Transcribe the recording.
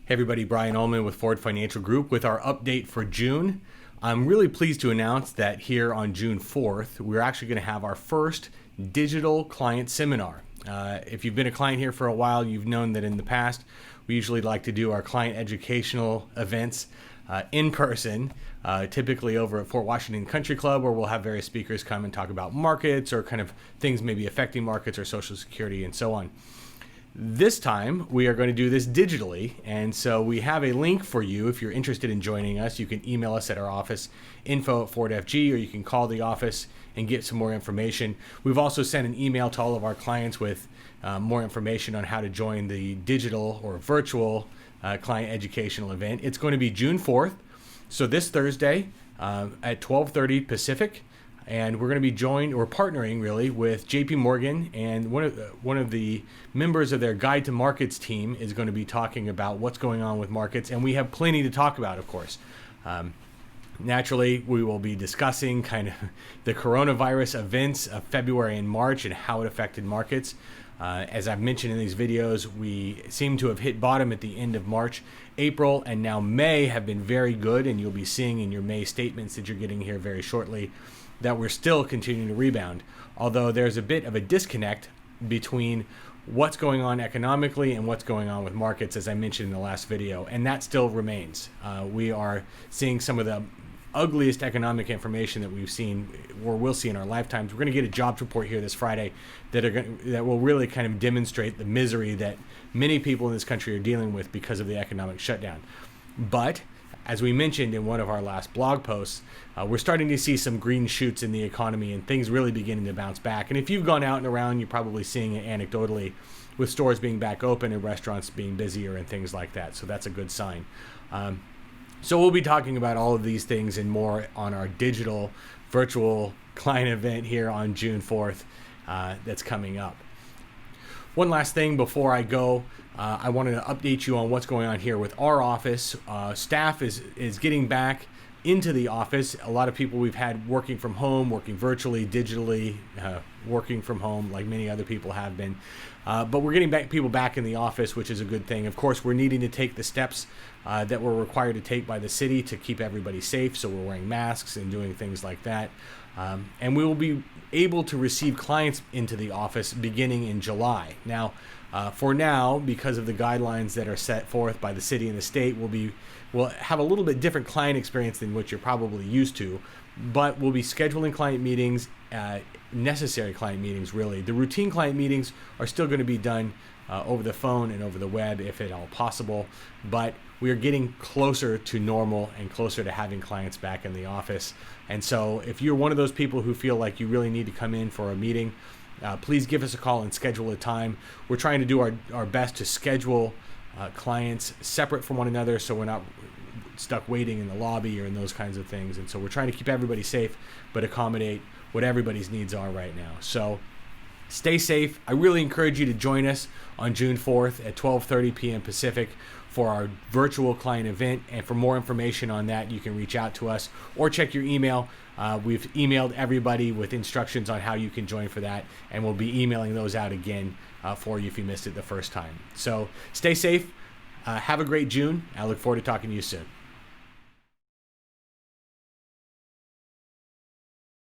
Hey everybody, Brian Ullman with Ford Financial Group with our update for June. I'm really pleased to announce that here on June 4th, we're actually going to have our first digital client seminar. If you've been a client here for a while, you've known that in the past, we usually like to do our client educational events in person, typically over at Fort Washington Country Club, where we'll have various speakers come and talk about markets or kind of things maybe affecting markets or Social Security and so on. This time, we are going to do this digitally, and so we have a link for you. If you're interested in joining us, you can email us at our office, info@FordFG, or you can call the office and get some more information. We've also sent an email to all of our clients with more information on how to join the digital or virtual client educational event. It's going to be June 4th, so this Thursday at 12:30 Pacific. And we're going to be partnering really with JP Morgan, and one of the members of their Guide to Markets team is going to be talking about what's going on with markets, and we have plenty to talk about, of course. Naturally, we will be discussing kind of the coronavirus events of February and March and how it affected markets. As I've mentioned in these videos, we seem to have hit bottom at the end of March. April and now May have been very good, and you'll be seeing in your May statements that you're getting here very shortly that we're still continuing to rebound, although there's a bit of a disconnect between what's going on economically and what's going on with markets, as I mentioned in the last video, and that still remains. We are seeing some of the ugliest economic information that we've seen or will see in our lifetimes. We're going to get a jobs report here this Friday that will really kind of demonstrate the misery that many people in this country are dealing with because of the economic shutdown. But as we mentioned in one of our last blog posts, we're starting to see some green shoots in the economy and things really beginning to bounce back. And if you've gone out and around, you're probably seeing it anecdotally with stores being back open and restaurants being busier and things like that. So that's a good sign. So we'll be talking about all of these things and more on our digital virtual client event here on June 4th that's coming up. One last thing before I go, I wanted to update you on what's going on here with our office. Staff is getting back into the office. A lot of people we've had working from home, working virtually, digitally, working from home like many other people have been. But we're getting people back in the office, which is a good thing. Of course, we're needing to take the steps that we're required to take by the city to keep everybody safe. So we're wearing masks and doing things like that. And we will be able to receive clients into the office beginning in July. Now, for now, because of the guidelines that are set forth by the city and the state, we'll have a little bit different client experience than what you're probably used to, but we'll be scheduling client meetings, necessary client meetings really. The routine client meetings are still going to be done over the phone and over the web if at all possible, but we are getting closer to normal and closer to having clients back in the office. And so if you're one of those people who feel like you really need to come in for a meeting, please give us a call and schedule a time. We're trying to do our best to schedule clients separate from one another so we're not stuck waiting in the lobby or in those kinds of things. And so we're trying to keep everybody safe but accommodate what everybody's needs are right now. So stay safe. I really encourage you to join us on June 4th at 12:30 p.m. Pacific for our virtual client event. And for more information on that, you can reach out to us or check your email. We've emailed everybody with instructions on how you can join for that, and we'll be emailing those out again for you if you missed it the first time. So stay safe. Have a great June. I look forward to talking to you soon.